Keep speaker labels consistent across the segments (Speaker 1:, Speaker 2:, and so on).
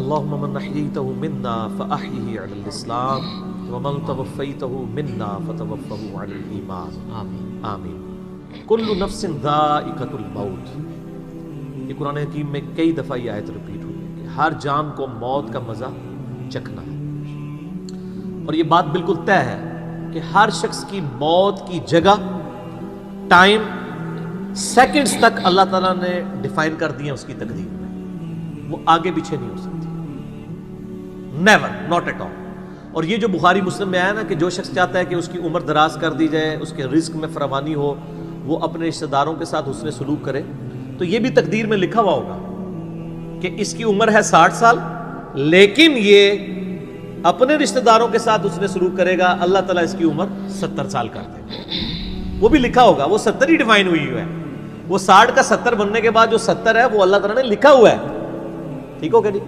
Speaker 1: اللهم من احييته منا فاحيه على الاسلام ومن توفيته منا فتوفه على الايمان آمین آمین۔ کل نفس ذائقۃ الموت، یہ قرآن حکیم میں کئی دفعہ یہ آیت ریپیٹ ہوئی ہے کہ ہر جان کو موت کا مزہ چکھنا ہے، اور یہ بات بالکل طے ہے کہ ہر شخص کی موت کی جگہ، ٹائم، سیکنڈز تک اللہ تعالیٰ نے ڈیفائن کر دی ہے اس کی تقدیر میں، وہ آگے پیچھے نہیں ہو سکتی، نیور، ناٹ ایٹ آل۔ اور یہ جو بخاری مسلم میں آیا نا کہ جو شخص چاہتا ہے کہ اس کی عمر دراز کر دی جائے، اس کے رزق میں فراوانی ہو، وہ اپنے رشتہ داروں کے ساتھ حسن سلوک کرے، تو یہ بھی تقدیر میں لکھا ہوا ہوگا کہ اس کی عمر ہے 60 سال، لیکن یہ اپنے رشتہ داروں کے ساتھ حسن سلوک کرے گا، اللہ تعالیٰ اس کی عمر 70 سال کر دے گا، وہ بھی لکھا ہوگا، وہ 70 ہی ڈیفائن ہوئی ہے، وہ 60 کا 70 بننے کے بعد جو 70 ہے وہ اللہ تعالیٰ نے لکھا ہوا ہے، ٹھیک ہو گیا جی؟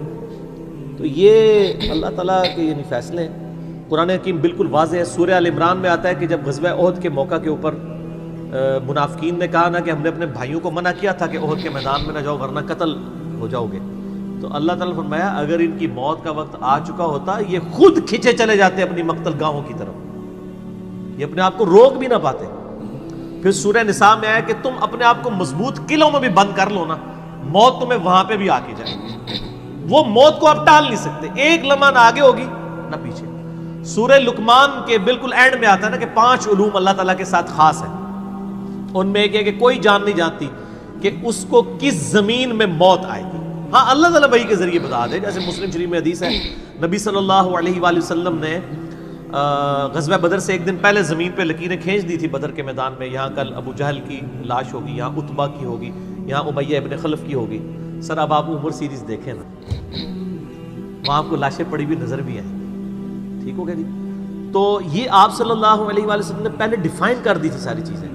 Speaker 1: تو یہ اللہ تعالیٰ کے یعنی فیصلے ہیں۔ قرآن حکیم بالکل واضح ہے، سورہ آل عمران میں آتا ہے کہ جب غزوہ احد کے موقع کے اوپر منافقین نے کہا نا کہ ہم نے اپنے بھائیوں کو منع کیا تھا کہ احد کے میدان میں نہ جاؤ ورنہ قتل ہو جاؤ گے، تو اللہ تعالیٰ نے فرمایا اگر ان کی موت کا وقت آ چکا ہوتا یہ خود کھینچے چلے جاتے اپنی مقتل گاہوں کی طرف، یہ اپنے آپ کو روک بھی نہ پاتے۔ پھر سورہ نساء میں آیا کہ تم اپنے آپ کو مضبوط قلعوں میں بھی بند کر لو نا، موت تمہیں وہاں پہ بھی آ کے جائے گی، وہ موت کو آپ ٹال نہیں سکتے، ایک لمحہ نہ آگے ہوگی نہ پیچھے۔ سورہ لقمان کے بالکل اینڈ میں آتا ہے نا کہ 5 علوم اللہ تعالیٰ کے ساتھ خاص ہیں، ان میں ایک ہے کہ کوئی جان نہیں جانتی کہ اس کو کس زمین میں موت آئے گی، ہاں اللہ تعالیٰ وحی کے ذریعے بتا دے، جیسے مسلم شریف میں حدیث ہے نبی صلی اللہ علیہ وآلہ وسلم نے غزوہ بدر سے ایک دن پہلے زمین پہ لکیریں کھینچ دی تھی بدر کے میدان میں، یہاں کل ابو جہل کی لاش ہوگی، یہاں عتبہ کی ہوگی، یہاں امیہ ابن خلف کی ہوگی۔ سر اب آپ عمر سیریز دیکھیں نا، وہاں آپ کو لاشیں پڑی ہوئی نظر بھی آئیں، ٹھیک ہو گیا جی؟ تو یہ آپ صلی اللہ علیہ وآلہ وسلم نے پہلے ڈیفائن کر دی تھی ساری چیزیں،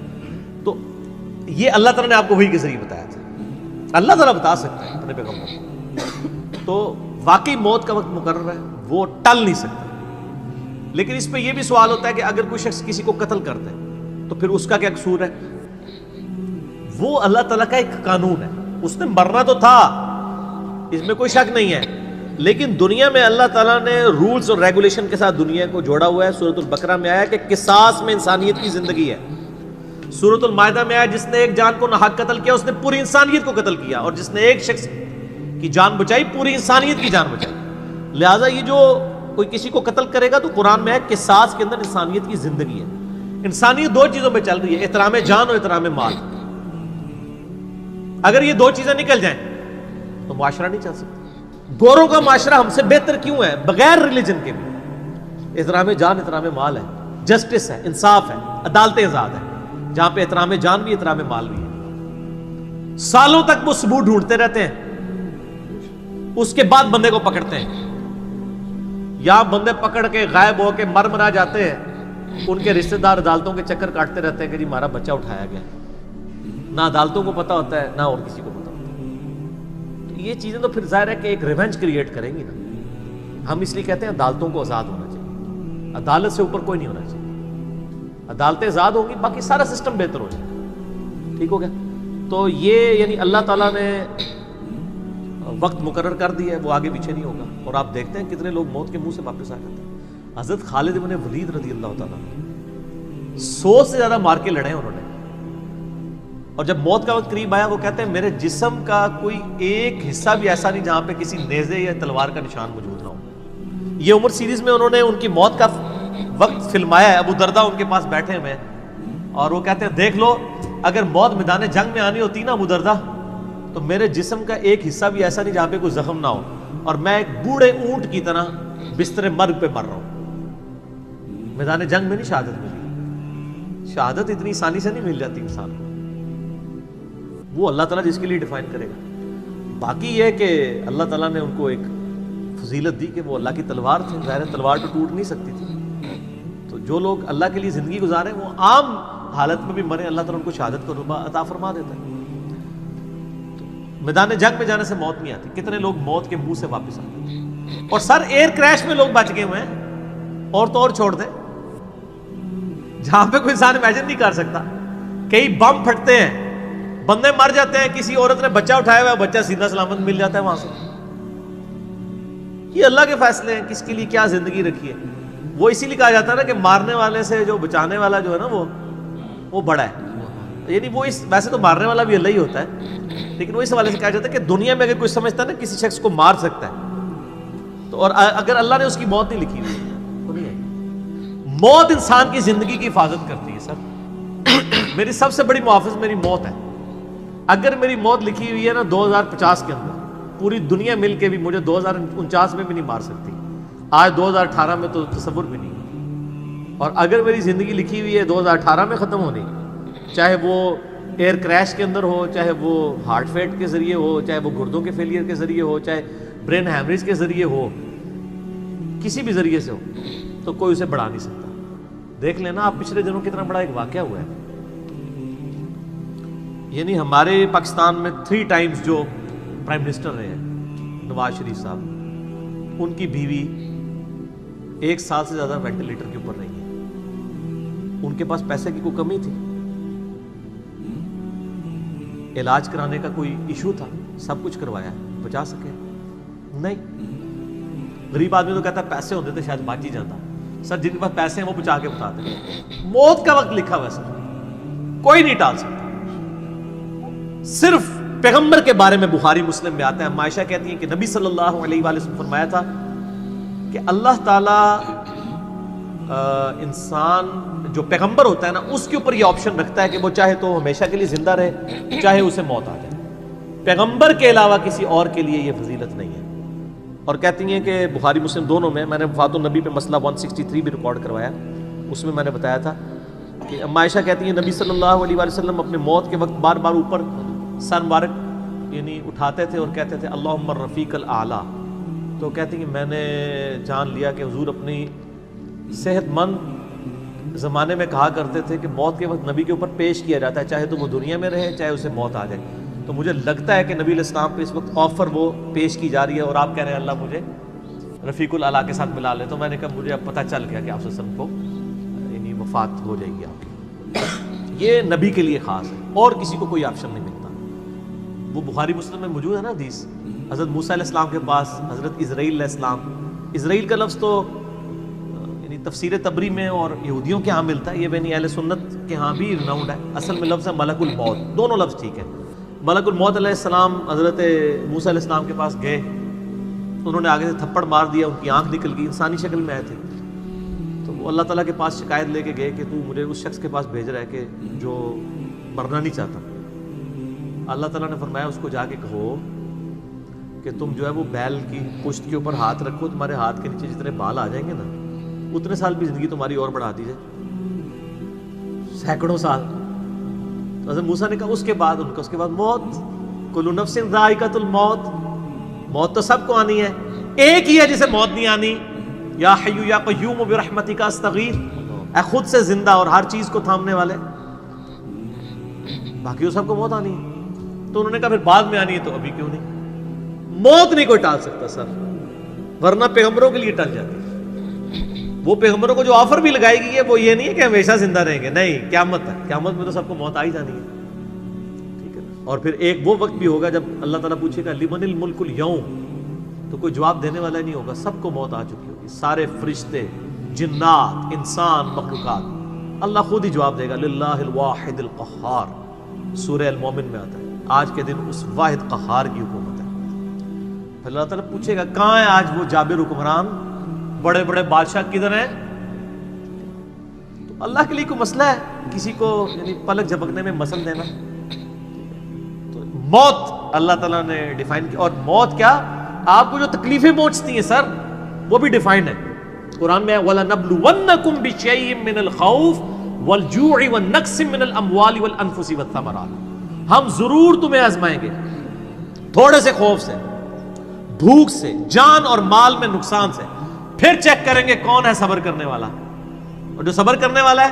Speaker 1: تو یہ اللہ تعالیٰ نے آپ کو وحی کے ذریعے بتایا تھا، اللہ تعالیٰ بتا سکتا ہے اپنے پیغمبر کو، تو واقعی موت کا وقت مقرر ہے، وہ ٹل نہیں سکتا۔ لیکن اس پہ یہ بھی سوال ہوتا ہے کہ اگر کوئی شخص کسی کو قتل کر دے تو پھر اس کا کیا قصور ہے؟ وہ اللہ تعالیٰ کا ایک قانون ہے، اس نے مرنا تو تھا، اس میں کوئی شک نہیں ہے، لیکن دنیا میں اللہ تعالیٰ نے رولز اور ریگولیشن کے ساتھ دنیا کو جوڑا ہوا ہے۔ سورۃ البقرہ میں آیا کہ قصاص میں انسانیت کی زندگی ہے، سورۃ المائدہ میں آیا جس نے ایک جان کو ناحق قتل کیا اس نے پوری انسانیت کو قتل کیا، اور جس نے ایک شخص کی جان بچائی پوری انسانیت کی جان بچائی۔ لہٰذا یہ جو کوئی کسی کو قتل کرے گا تو قرآن میں ہے قصاص کے اندر انسانیت کی زندگی ہے۔ انسانیت 2 چیزوں میں چل رہی ہے، احترام جان اور احترام مال۔ اگر یہ 2 چیزیں نکل جائیں تو معاشرہ نہیں چل سکتا۔ گوروں کا معاشرہ ہم سے بہتر کیوں ہے؟ بغیر ریلیجن کے بھی احترام جان احترام مال ہے، جسٹس ہے، انصاف ہے، عدالتیں آزاد ہے، جہاں پہ احترام جان بھی احترام مال بھی ہے۔ سالوں تک وہ ثبوت ڈھونڈتے رہتے ہیں، اس کے بعد بندے کو پکڑتے ہیں، یا بندے پکڑ کے غائب ہو کے مر جاتے ہیں، ان کے رشتہ دار عدالتوں کے چکر کاٹتے رہتے ہیں کہ جی ہمارا بچہ اٹھایا گیا، نہ عدالتوں کو پتہ ہوتا ہے نہ اور کسی کو پتہ ہوتا ہے۔ تو یہ چیزیں تو پھر ظاہر ہے کہ ایک ریونج کریٹ کریں گی نا۔ ہم اس لیے کہتے ہیں عدالتوں کو آزاد ہونا چاہیے، عدالت سے اوپر کوئی نہیں ہونا چاہیے، عدالتیں آزاد ہوں گی باقی سارا سسٹم بہتر ہو جائے گا، ٹھیک ہو گیا؟ تو یہ یعنی اللہ تعالیٰ نے وقت مقرر کر دیا ہے، وہ آگے پیچھے نہیں ہوگا۔ اور آپ دیکھتے ہیں کتنے لوگ موت کے منہ سے واپس آ جاتے ہیں۔ حضرت خالد بن ولید رضی اللہ تعالیٰ 100 سے زیادہ مار کے لڑے انہوں نے، اور جب موت کا وقت قریب آیا وہ کہتے ہیں میرے جسم کا کوئی ایک حصہ بھی ایسا نہیں جہاں پہ کسی نیزے یا تلوار کا نشان موجود نہ ہو۔ یہ عمر سیریز میں انہوں نے ان کی موت کا وقت فلمایا ہے، ابو دردہ ان کے پاس بیٹھے ہوئے ہیں اور وہ کہتے ہیں دیکھ لو اگر موت میدان جنگ میں آنی ہوتی نا ابو دردہ تو میرے جسم کا ایک حصہ بھی ایسا نہیں جہاں پہ کوئی زخم نہ ہو، اور میں ایک بوڑھے اونٹ کی طرح بستر مرگ پہ مر رہا ہوں۔ میدان جنگ میں نہیں شہادت ملی، شہادت اتنی آسانی سے نہیں مل جاتی انسان کو، وہ اللہ تعالیٰ جس کے لیے ڈیفائن کرے گا۔ باقی یہ کہ اللہ تعالیٰ نے ان کو ایک فضیلت دی کہ وہ اللہ کی تلوار تھی، ظاہر تلوار تو ٹوٹ نہیں سکتی تھی، تو جو لوگ اللہ کے لیے زندگی گزارے وہ عام حالت میں بھی مرے اللہ تعالیٰ ان کو شہادت کو عطا فرما دیتا ہے۔ میدان جنگ میں جانے سے موت نہیں آتی، کتنے لوگ موت کے منہ سے واپس آتے ہیں، اور سر ایئر کریش میں لوگ بچ گئے ہوئے ہیں، اور تو اور چھوڑ دیں جہاں پہ کوئی انسان امیجن نہیں کر سکتا، کئی بم پھٹتے ہیں بندے مر جاتے ہیں، کسی عورت نے بچہ اٹھایا ہوا ہے، بچہ سیدھا سلامت مل جاتا ہے وہاں سے. یہ اللہ کے فیصلے ہیں کس کے لیے کیا زندگی رکھی ہے. وہ اسی لیے کہا جاتا ہے نا کہ مارنے والے سے جو بچانے والا جو ہے نا وہ بڑا ہے. یعنی وہ ویسے تو مارنے والا بھی اللہ ہی ہوتا ہے، لیکن وہ اس حوالے سے کہا جاتا ہے کہ دنیا میں اگر کوئی سمجھتا ہے نا کسی شخص کو مار سکتا ہے تو، اور اگر اللہ نے اس کی موت نہیں لکھی ہوئی تو نہیں ہے. موت انسان کی زندگی کی حفاظت کرتی ہے. سر میری سب سے بڑی محافظ میری موت ہے. اگر میری موت لکھی ہوئی ہے نا 2050 کے اندر، پوری دنیا مل کے بھی مجھے 2049 میں بھی نہیں مار سکتی. آج 2018 میں تو تصور بھی نہیں. اور اگر میری زندگی لکھی ہوئی ہے 2018 میں ختم ہونی، چاہے وہ ایئر کریش کے اندر ہو، چاہے وہ ہارٹ فیٹ کے ذریعے ہو، چاہے وہ گردوں کے فیلئر کے ذریعے ہو، چاہے برین ہیمریج کے ذریعے ہو، کسی بھی ذریعے سے ہو، تو کوئی اسے بڑھا نہیں سکتا. دیکھ لینا آپ پچھلے دنوں کتنا بڑا ایک واقعہ ہوا ہے. یعنی ہمارے پاکستان میں 3 ٹائمز جو پرائم منسٹر رہے ہیں نواز شریف صاحب، ان کی بیوی 1 سال سے زیادہ وینٹیلیٹر کے اوپر رہی ہے. ان کے پاس پیسے کی کوئی کمی تھی؟ علاج کرانے کا کوئی ایشو تھا؟ سب کچھ کروایا، بچا سکے؟ نہیں. غریب آدمی تو کہتا ہے پیسے ہوتے تھے شاید بچ ہی جاتا. سر جن کے پاس پیسے ہیں وہ بچا کے بتاتے ہیں. موت کا وقت لکھا ہوا ہے سر، کوئی نہیں ٹال سکتا. صرف پیغمبر کے بارے میں بخاری مسلم میں آتا ہے، عائشہ کہتی ہیں کہ نبی صلی اللہ علیہ وآلہ وسلم فرمایا تھا کہ اللہ تعالیٰ انسان جو پیغمبر ہوتا ہے نا اس کے اوپر یہ آپشن رکھتا ہے کہ وہ چاہے تو ہمیشہ کے لیے زندہ رہے، چاہے اسے موت آ جائے. پیغمبر کے علاوہ کسی اور کے لیے یہ فضیلت نہیں ہے. اور کہتی ہیں کہ بخاری مسلم دونوں میں نے وفات النبی پہ مسئلہ 163 بھی ریکارڈ کروایا، اس میں نے بتایا تھا کہ عائشہ کہتی ہیں نبی صلی اللہ علیہ وآلہ وسلم اپنے موت کے وقت بار بار اوپر سر مبارک یعنی اٹھاتے تھے اور کہتے تھے اللہم الرفیق الاعلیٰ. تو کہتی ہیں کہ میں نے جان لیا کہ حضور اپنی صحت مند زمانے میں کہا کرتے تھے کہ موت کے وقت نبی کے اوپر پیش کیا جاتا ہے، چاہے تو وہ دنیا میں رہے چاہے اسے موت آ جائے. تو مجھے لگتا ہے کہ نبی علیہ السلام پہ اس وقت آفر وہ پیش کی جا رہی ہے اور آپ کہہ رہے ہیں اللہ مجھے رفیق الاعلیٰ کے ساتھ ملا لے. تو میں نے کہا مجھے اب پتہ چل گیا کہ آپ صلی اللہ علیہ وسلم کو یعنی وفات ہو جائے گی آپ کی. یہ نبی کے لیے خاص ہے اور کسی کو کوئی آپشن نہیں ملتا. وہ بخاری مسلم میں موجود ہے نا حدیث، حضرت موسیٰ علیہ السلام کے پاس حضرت اسرائیل علیہ السلام. اسرائیل کا لفظ تو یعنی تفسیر تبری میں اور یہودیوں کے ہاں ملتا ہے، یہ بین اہل سنت کے ہاں بھی رناؤنڈ ہے. اصل میں لفظ ہے ملک الموت. دونوں لفظ ٹھیک ہے. ملک الموت علیہ السلام حضرت موسیٰ علیہ السلام کے پاس گئے، انہوں نے آگے سے تھپڑ مار دیا، ان کی آنکھ نکل گئی، انسانی شکل میں آئے تھے. تو وہ اللہ تعالیٰ کے پاس شکایت لے کے گئے کہ تو مجھے اس شخص کے پاس بھیج رہا ہے کہ جو مرنا نہیں چاہتا. اللہ تعالیٰ نے فرمایا اس کو جا کے کہو کہ تم جو ہے وہ بیل کی پشت کے اوپر ہاتھ رکھو، تمہارے ہاتھ کے نیچے جتنے بال آ جائیں گے نا اتنے سال بھی زندگی تمہاری اور بڑھا دی جائے، سینکڑوں سال. تو حضرت موسیٰ نے کہا اس کے بعد موت، کل نفس ذائقۃ الموت، موت تو سب کو آنی ہے، ایک ہی ہے جسے موت نہیں آنی. یا حی یا قیوم برحمتک استغیث، اے خود سے زندہ اور ہر چیز کو تھامنے والے، باقی وہ سب کو موت آنی ہے. تو انہوں نے کہا پھر بعد میں آنی ہے تو ابھی کیوں نہیں؟ موت نہیں کوئی ٹال سکتا سر، ورنہ پیغمبروں کے لیے ٹل جاتی. وہ پیغمبروں کو جو آفر بھی لگائی گئی ہے وہ یہ نہیں ہے کہ ہمیشہ زندہ رہیں گے، نہیں، قیامت تک. قیامت میں تو سب کو موت آ ہی جانی ہے، ٹھیک ہے. اور پھر ایک وہ وقت بھی ہوگا جب اللہ تعالیٰ پوچھے گا لمن الملک اليوم، تو کوئی جواب دینے والا نہیں ہوگا، سب کو موت آ چکی ہوگی. سارے فرشتے، جنات، انسان، مخلوقات، اللہ خود ہی جواب دے گا للہ الواحد القہار. سورہ المومن میں آتا ہے آج کے دن اس واحد قہار کی حکومت ہے. پھر اللہ تعالیٰ پوچھے گا کہاں ہے آج وہ جابر حکمران، بڑے بڑے بادشاہ کدھر ہیں؟ تو اللہ کے لیے کوئی مسئلہ ہے کسی کو یعنی پلک جھپکنے میں مسل دینا؟ تو موت اللہ تعالیٰ نے ڈیفائن کی. اور موت کیا، آپ کو جو تکلیفیں پہنچتی ہیں سر وہ بھی ڈیفائنڈ ہے. قرآن میں وَلَنَبْلُوَنَّكُمْ بِشَيْءٍ مِّنَ الْخَوْفِ وَالْجُوعِ وَالنَّقْصِ مِّنَ الْأَمْوَالِ وَالْأَنفُسِ وَالثَّمَرَاتِ. ہم ضرور تمہیں آزمائیں گے تھوڑے سے خوف سے، بھوک سے، جان اور مال میں نقصان سے، پھر چیک کریں گے کون ہے صبر کرنے والا. اور جو صبر کرنے والا ہے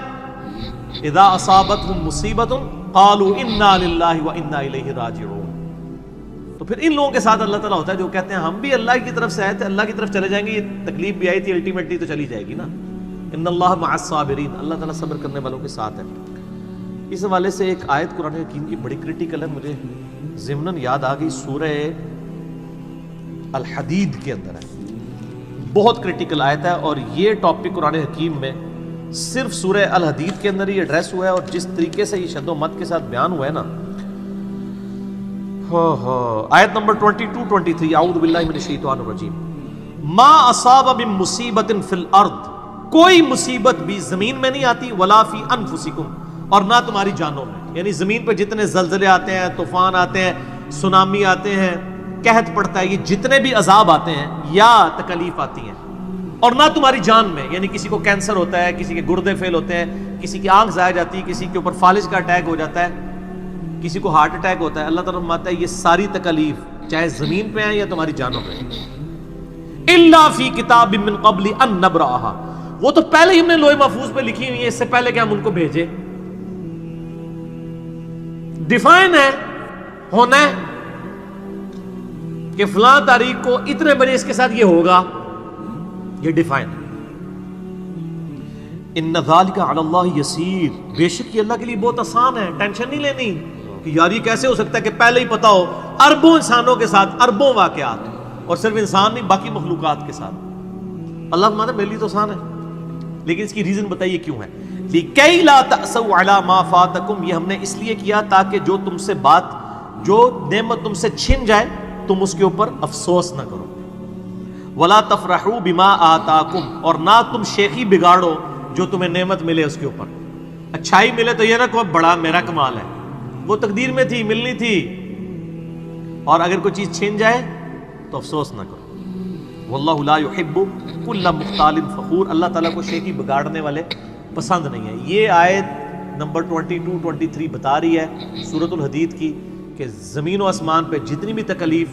Speaker 1: اذا اصابتهم مصیبت قالوا انا للہ وانا الیہ راجعون. تو پھر ان لوگوں کے ساتھ اللہ تعالیٰ ہوتا ہے جو کہتے ہیں ہم بھی اللہ کی طرف سے آئے تھے، اللہ کی طرف چلے جائیں گے، یہ تکلیف بھی آئی تھی الٹیمیٹلی تو چلی جائے گی نا. ان اللہ مع الصابرین، اللہ تعالیٰ صبر کرنے والوں کے ساتھ ہے. اس حوالے سے ایک آیت قرآن حکیم کی بڑی کرٹیکل ہے، مجھے ضمناً یاد آ گئی، سورہ الحدید کے اندر ہے، بہت کرٹیکل آیت ہے، اور یہ ٹاپک قرآن حکیم میں صرف سورہ الحدید کے اندر ہی ایڈریس ہوا ہے، اور جس طریقے سے یہ شد و مت کے ساتھ بیان ہوا ہے نا، آیت نمبر 22-23، اعوذ باللہ من الشیطان الرجیم، ما اصاب من مصیبت فی الارض، کوئی مصیبت بھی زمین میں نہیں آتی، ولا فی انفسکم، اور نہ تمہاری جانوں میں، یعنی زمین پہ جتنے زلزلے آتے ہیں، طوفان آتے ہیں، سونامی آتے ہیں، قحط پڑتا ہے، یہ جتنے بھی عذاب آتے ہیں یا تکلیف آتی ہیں، اور نہ تمہاری جان میں، یعنی کسی کو کینسر ہوتا ہے، کسی کے گردے فیل ہوتے ہیں، کسی کی آنکھ ضائع جاتی ہے، کسی کے اوپر فالج کا اٹیک ہو جاتا ہے، کسی کو ہارٹ اٹیک ہوتا ہے، اللہ تعالیٰ فرماتا ہے یہ ساری تکلیف چاہے زمین پہ ہیں یا تمہاری جانوں پہ ہیں، الا فی کتاب من قبل ان نبرأها، وہ تو پہلے ہی ہم نے لوح محفوظ پہ لکھی ہوئی ہے، اس سے پہلے کہ ہم ان کو بھیجے، ڈیفائن ہے، ہونا ہے کہ فلاں تاریخ کو اتنے بجے اس کے ساتھ یہ ہوگا، یہ ڈیفائن ہے۔ ان ذالک علی اللہ یسیر، بے شک یہ اللہ کے لیے بہت آسان ہے، ٹینشن نہیں لینی کہ یار یہ کیسے ہو سکتا ہے کہ پہلے ہی پتا ہو، اربوں انسانوں کے ساتھ اربوں واقعات، اور صرف انسان نہیں باقی مخلوقات کے ساتھ، اللہ فرماتا ہے میرے لیے تو آسان ہے، لیکن اس کی ریزن بتائیے کیوں ہے، لِكَيْ لَا تَأْسَوْا عَلَى مَا فَاتَكُمْ، یہ ہم نے اس لیے کیا تاکہ جو تم سے بات، جو نعمت تم سے چھن جائے تم اس کے اوپر افسوس نہ کرو، وَلَا تَفْرَحُوا بِمَا آتَاكُمْ، اور نہ تم شیخی بگاڑو جو تمہیں نعمت ملے اس کے اوپر، اچھائی ملے تو یہ نہ کہو بڑا میرا کمال ہے، وہ تقدیر میں تھی، ملنی تھی، اور اگر کوئی چیز چھن جائے تو افسوس نہ کرو، وَاللَّهُ لَا يُحِبُّ كُلَّ مُخْتَالٍ فَخُورٍ، اللہ تعالیٰ کو شیخی بگاڑنے والے پسند نہیں ہے۔ یہ آیت نمبر 22-23 بتا رہی ہے سورۃ الحدید کی کہ زمین و آسمان پہ جتنی بھی تکلیف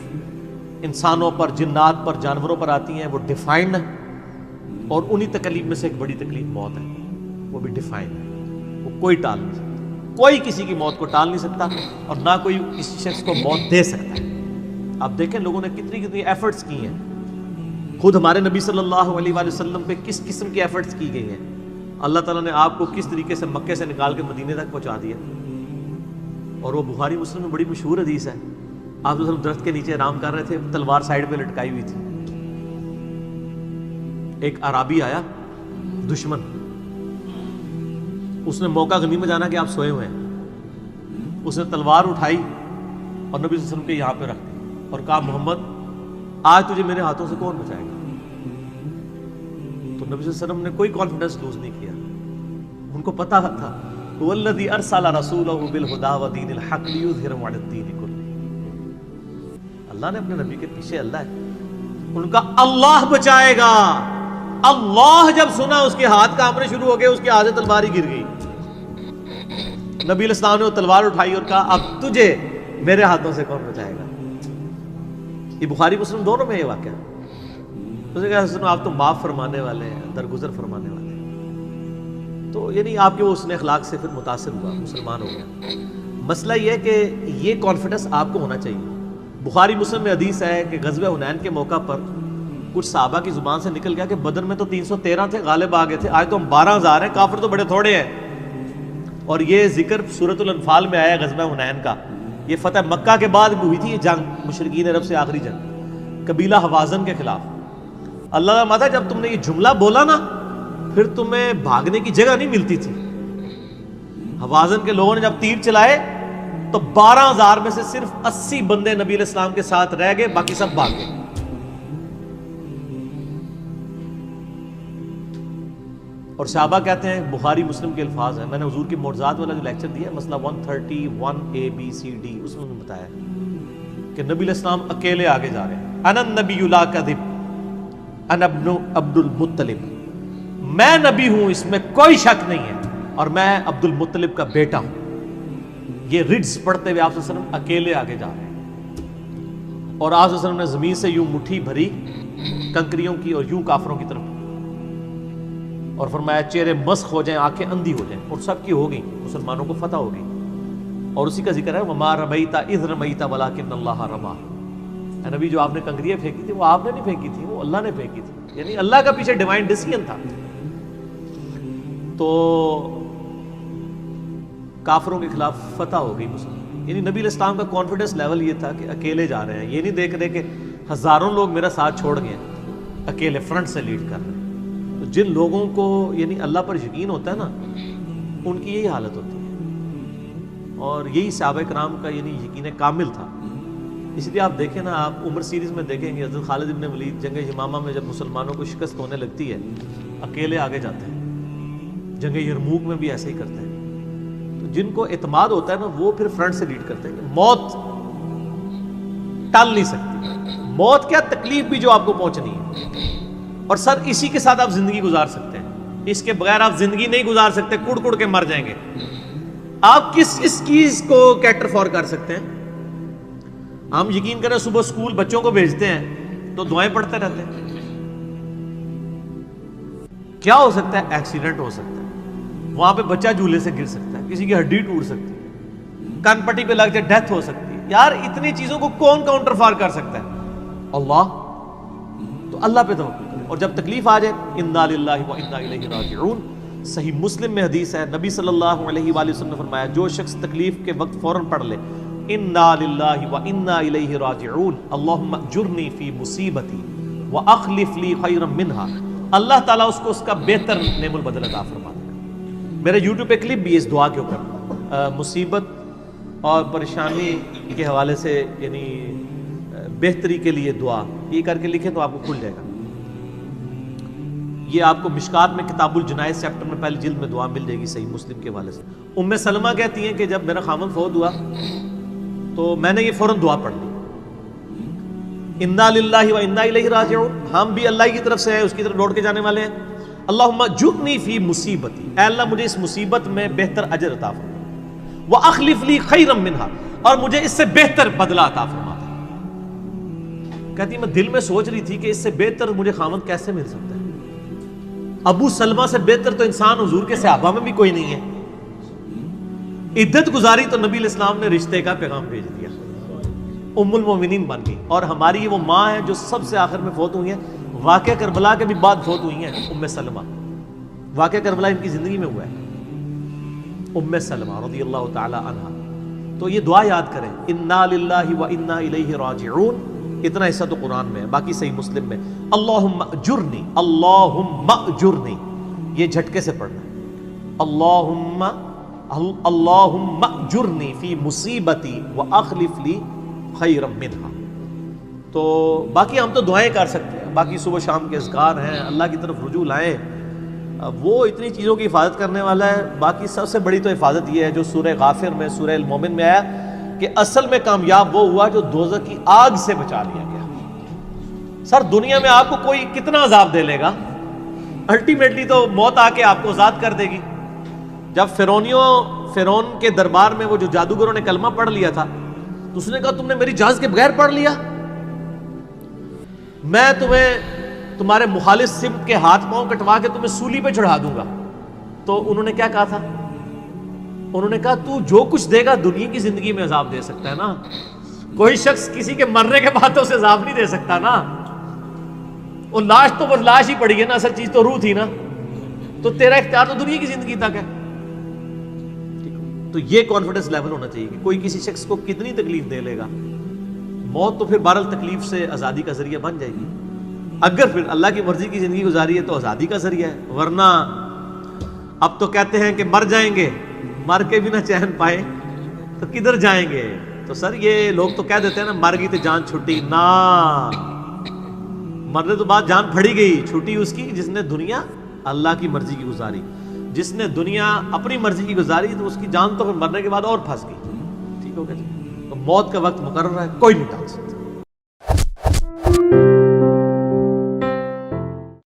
Speaker 1: انسانوں پر، جنات پر، جانوروں پر آتی ہیں وہ ڈیفائنڈ ہے، اور انہی تکلیف میں سے ایک بڑی تکلیف موت ہے، وہ بھی ڈیفائنڈ ہے، وہ کوئی ٹال نہیں سکتا، کوئی کسی کی موت کو ٹال نہیں سکتا، اور نہ کوئی کسی شخص کو موت دے سکتا ہے۔ آپ دیکھیں لوگوں نے کتنی ایفرٹس کی ہیں، خود ہمارے نبی صلی اللہ علیہ وآلہ وسلم پہ کس قسم کی ایفرٹس کی گئی ہیں، اللہ تعالیٰ نے آپ کو کس طریقے سے مکے سے نکال کے مدینے تک پہنچا دیا، اور وہ بخاری مسلم میں بڑی مشہور حدیث ہے، آپ صرف درخت کے نیچے آرام کر رہے تھے، تلوار سائیڈ پہ لٹکائی ہوئی تھی، ایک عرابی آیا دشمن، اس نے موقع غنیمت جانا کہ آپ سوئے ہوئے ہیں، اس نے تلوار اٹھائی اور نبی صلی اللہ علیہ وسلم کے یہاں پہ رکھ دی اور کہا محمد آج تجھے میرے ہاتھوں سے کون بچائے گا؟ تو نبی صلی اللہ علیہ وسلم نے کوئی کانفیڈنس لوز نہیں کیا، ان کو پتا تھا والذی ارسل رسولہ بالہدی ودین الحق لیظہرہ علی الدین کلہ، اللہ نے اپنے نبی کے پیچھے اللہ ہے، ان کا اللہ بچائے گا، اللہ جب سنا اس کے ہاتھ کانپنے شروع ہو گئے، اس کے ہاتھ سے تلوار ہی گر گئی، نبی علیہ السلام نے وہ تلوار اٹھائی اور کہا اب تجھے میرے ہاتھوں سے کون بچائے گا؟ یہ بخاری مسلم دونوں میں یہ واقعہ ہے۔ اس نے کہا سنو آپ تو معاف فرمانے والے ہیں، درگزر فرمانے والے ہیں، تو یعنی آپ کے وہ حسن اخلاق سے پھر متاثر ہوا، مسلمان ہو گیا۔ مسئلہ یہ ہے کہ یہ کانفیڈنس آپ کو ہونا چاہیے۔ بخاری مسلم میں حدیث ہے کہ غزوہ حنین کے موقع پر کچھ صحابہ کی زبان سے نکل گیا کہ بدر میں تو 313 تھے، غالب آ گئے تھے، آج تو ہم 12,000 ہیں، کافر تو بڑے تھوڑے ہیں، اور یہ ذکر سورۃ الانفال میں آیا غزوہ حنین کا، یہ فتح مکہ کے بعد بھی ہوئی تھی یہ جنگ، مشرکین عرب سے آخری جنگ قبیلہ حوازن کے خلاف۔ اللہ کا ماتا جب تم نے یہ جملہ بولا نا پھر تمہیں بھاگنے کی جگہ نہیں ملتی تھی، حوازن کے لوگوں نے جب تیر چلائے تو 12,000 میں سے صرف 80 بندے نبی علیہ السلام کے ساتھ رہ گئے، باقی سب بھاگ گئے۔ اور صحابہ کہتے ہیں، بخاری مسلم کے الفاظ ہیں، میں نے حضور کی معجزات والا جو لیکچر دیا مسئلہ 131A-B-C-D اس میں بتایا کہ نبی علیہ السلام اکیلے آگے جا رہے ہیں، انا النبی لا کذب انا ابن عبد المطلب، میں نبی ہوں اس میں کوئی شک نہیں ہے، اور میں عبد المطلب کا بیٹا ہوں۔ یہ رڈز پڑھتے ہوئے آپ صلی اللہ علیہ وسلم اکیلے آگے جا رہے ہیں، اور آپ صلی اللہ علیہ وسلم نے زمین سے یوں مٹھی بھری کنکریوں کی اور یوں کافروں کی طرف، اور فرمایا چہرے مسخ ہو جائیں، آنکھیں اندھی ہو جائیں، اور سب کی ہو گئی، مسلمانوں کو فتح ہو گئی۔ اور اسی کا ذکر ہے وما رمیت اذ رمیت ولکن اللہ رمی، اے نبی جو آپ نے کنکریاں پھینکی تھی وہ آپ نے نہیں پھینکی تھی، وہ اللہ نے پھینکی تھی، یعنی اللہ کا پیچھے ڈیوائن ڈیسیژن تھا۔ تو کافروں کے خلاف فتح ہو گئی مسلم. یعنی نبی علیہ السلام کا کانفیڈنس لیول یہ تھا کہ اکیلے جا رہے ہیں, یہ نہیں دیکھ رہے کہ ہزاروں لوگ میرا ساتھ چھوڑ گئے ہیں, اکیلے فرنٹ سے لیڈ کر رہے ہیں. تو جن لوگوں کو یعنی اللہ پر یقین ہوتا ہے نا, ان کی یہی حالت ہوتی ہے, اور یہی صحابہ کرام کا یعنی یقین کامل تھا. اس لیے آپ دیکھیں نا, آپ عمر سیریز میں دیکھیں گے حضرت خالد بن ولید جنگ یمامہ میں جب مسلمانوں کو شکست ہونے لگتی ہے, اکیلے آگے جاتے ہیں. جنگ یرموک میں بھی ایسے ہی کرتے ہیں. تو جن کو اعتماد ہوتا ہے نا, وہ پھر فرنٹ سے لیڈ کرتے ہیں. موت ٹال نہیں سکتی, موت کیا تکلیف بھی جو آپ کو پہنچنی ہے, اور سر اسی کے ساتھ آپ زندگی گزار سکتے ہیں. اس کے بغیر آپ زندگی نہیں گزار سکتے, کڑ کڑ کے مر جائیں گے. آپ کس اس چیز کو کیٹر فور کر سکتے ہیں؟ ہم یقین کریں صبح اسکول بچوں کو بھیجتے ہیں تو دعائیں پڑھتے رہتے ہیں. کیا ہو سکتا ہے؟ ایکسیڈنٹ ہو سکتا ہے, وہاں پہ بچہ جھولے سے گر سکتا ہے, کسی کی ہڈی ٹوٹ سکتی ہے, کان پٹی پہ لگ جائے ڈیتھ ہو سکتی ہے. یار اتنی چیزوں کو کون کاؤنٹر فار کر سکتا ہے؟ اللہ. تو اللہ پہ توکل کریں, اور جب تکلیف آ جائے انا للہ و انا الیہ راجعون. صحیح مسلم میں حدیث ہے, نبی صلی اللہ علیہ وآلہ وسلم نے فرمایا, جو شخص تکلیف کے وقت فوراً پڑھ لے انا للہ و انا الیہ راجعون اللہم اجرنی فی مصیبتی و اخلف لی خیرا منہا, اللہ تعالیٰ اس کو اس کا بہتر نعم البدل عطا فرما دے گا. میرے یوٹیوب پہ کلپ بھی ہے اس دعا کے اوپر, مصیبت اور پریشانی کے حوالے سے یعنی بہتری کے لیے دعا, یہ کر کے لکھیں تو آپ کو کھل جائے گا. یہ آپ کو مشکات میں کتاب الجنائز چیپٹر میں پہلی جلد میں دعا مل جائے گی صحیح مسلم کے حوالے سے. ام سلمہ کہتی ہیں کہ جب میرا خامن فوت ہوا تو میں نے یہ فوراً دعا پڑھ لی, انا للہ و انا الیہ راجعون, ہم بھی اللہ کی طرف سے ہیں, اس کی طرف لوٹ کے جانے والے ہیں. اللہم اجرنی فی مصیبتی, اے اللہ مجھے اس مصیبت میں بہتر اجر عطا فرما, واخلف لی خیرا منہا, اور مجھے اس سے بہتر بدلہ عطا فرما دے. کہتی میں دل میں سوچ رہی تھی کہ اس سے بہتر مجھے خامد کیسے مل سکتا ہے. ابو سلمہ سے بہتر تو انسان حضور کے صحابہ میں بھی کوئی نہیں ہے. عدت گزاری تو نبی علیہ السلام نے رشتے کا پیغام بھیج دیا, ام المومنین بن گئی. اور ہماری یہ وہ ماں ہے جو سب سے آخر میں فوت ہوئی ہیں, واقعہ کربلا کے بھی بعد فوت ہوئی ہیں. ام سلمہ, واقعہ کربلا ان کی زندگی میں ہوا ہے, ام سلمہ رضی اللہ تعالی عنہا. تو یہ دعا یاد کریں, انا للہ و انا الیہ راجعون. اتنا حصہ تو قرآن میں ہے, باقی صحیح مسلم میں اللہم اجرنی, اللہم اجرنی, یہ جھٹکے سے پڑھنا ہے. اللہم اجرنی فی مصیبتی واخلف لی خیرا منہا. تو باقی ہم تو دعائیں کر سکتے ہیں, باقی صبح شام کے اذکار ہیں, اللہ کی طرف رجوع لائیں, وہ اتنی چیزوں کی حفاظت کرنے والا ہے. باقی سب سے بڑی تو حفاظت یہ ہے جو سورہ غافر میں سورہ المومن میں آیا کہ اصل میں کامیاب وہ ہوا جو دوزخ کی آگ سے بچا لیا گیا. سر دنیا میں آپ کو کوئی کتنا عذاب دے لے گا, الٹیمیٹلی تو موت آ کے آپ کو آزاد کر دے گی. جب فرعون کے دربار میں وہ جو جادوگروں نے کلمہ پڑھ لیا تھا تو اس نے کہا تم نے میری اجازت کے بغیر پڑھ لیا, میں تمہیں تمہارے مخالف سمت کے ہاتھ پاؤں کٹوا کے تمہیں سولی پہ چڑھا دوں گا. تو انہوں نے کیا کہا تھا؟ انہوں نے کہا تو جو کچھ دے گا دنیا کی زندگی میں عذاب دے سکتا ہے نا, کوئی شخص کسی کے مرنے کے بعد تو اسے عذاب نہیں دے سکتا نا. وہ لاش تو بس لاش ہی پڑی ہے نا, اصل چیز تو روح تھی نا. تو تیرا اختیار تو دنیا کی زندگی تک ہے. تو یہ کانفیڈنس لیول ہونا چاہیے کہ کوئی کسی شخص کو کتنی تکلیف دے لے گا, موت تو پھر بہرحال تکلیف سے آزادی کا ذریعہ بن جائے گی. اگر پھر اللہ کی مرضی کی زندگی گزاری ہے تو آزادی کا ذریعہ ہے, ورنہ اب تو کہتے ہیں کہ مر جائیں گے, مر کے بھی نہ چین پائے تو کدھر جائیں گے. تو سر یہ لوگ تو کہہ دیتے ہیں نا مر گئی تو جان چھٹی, نہ, مرنے تو بعد جان پھڑی گئی, چھٹی اس کی جس نے دنیا اللہ کی مرضی کی گزاری. جس نے دنیا اپنی مرضی کی گزاری تو اس کی جان تو پھر مرنے کے بعد اور پھنس گئی. ٹھیک ہو گیا جی. تو موت کا وقت مقرر ہے, کوئی نہیں ٹال سکتا.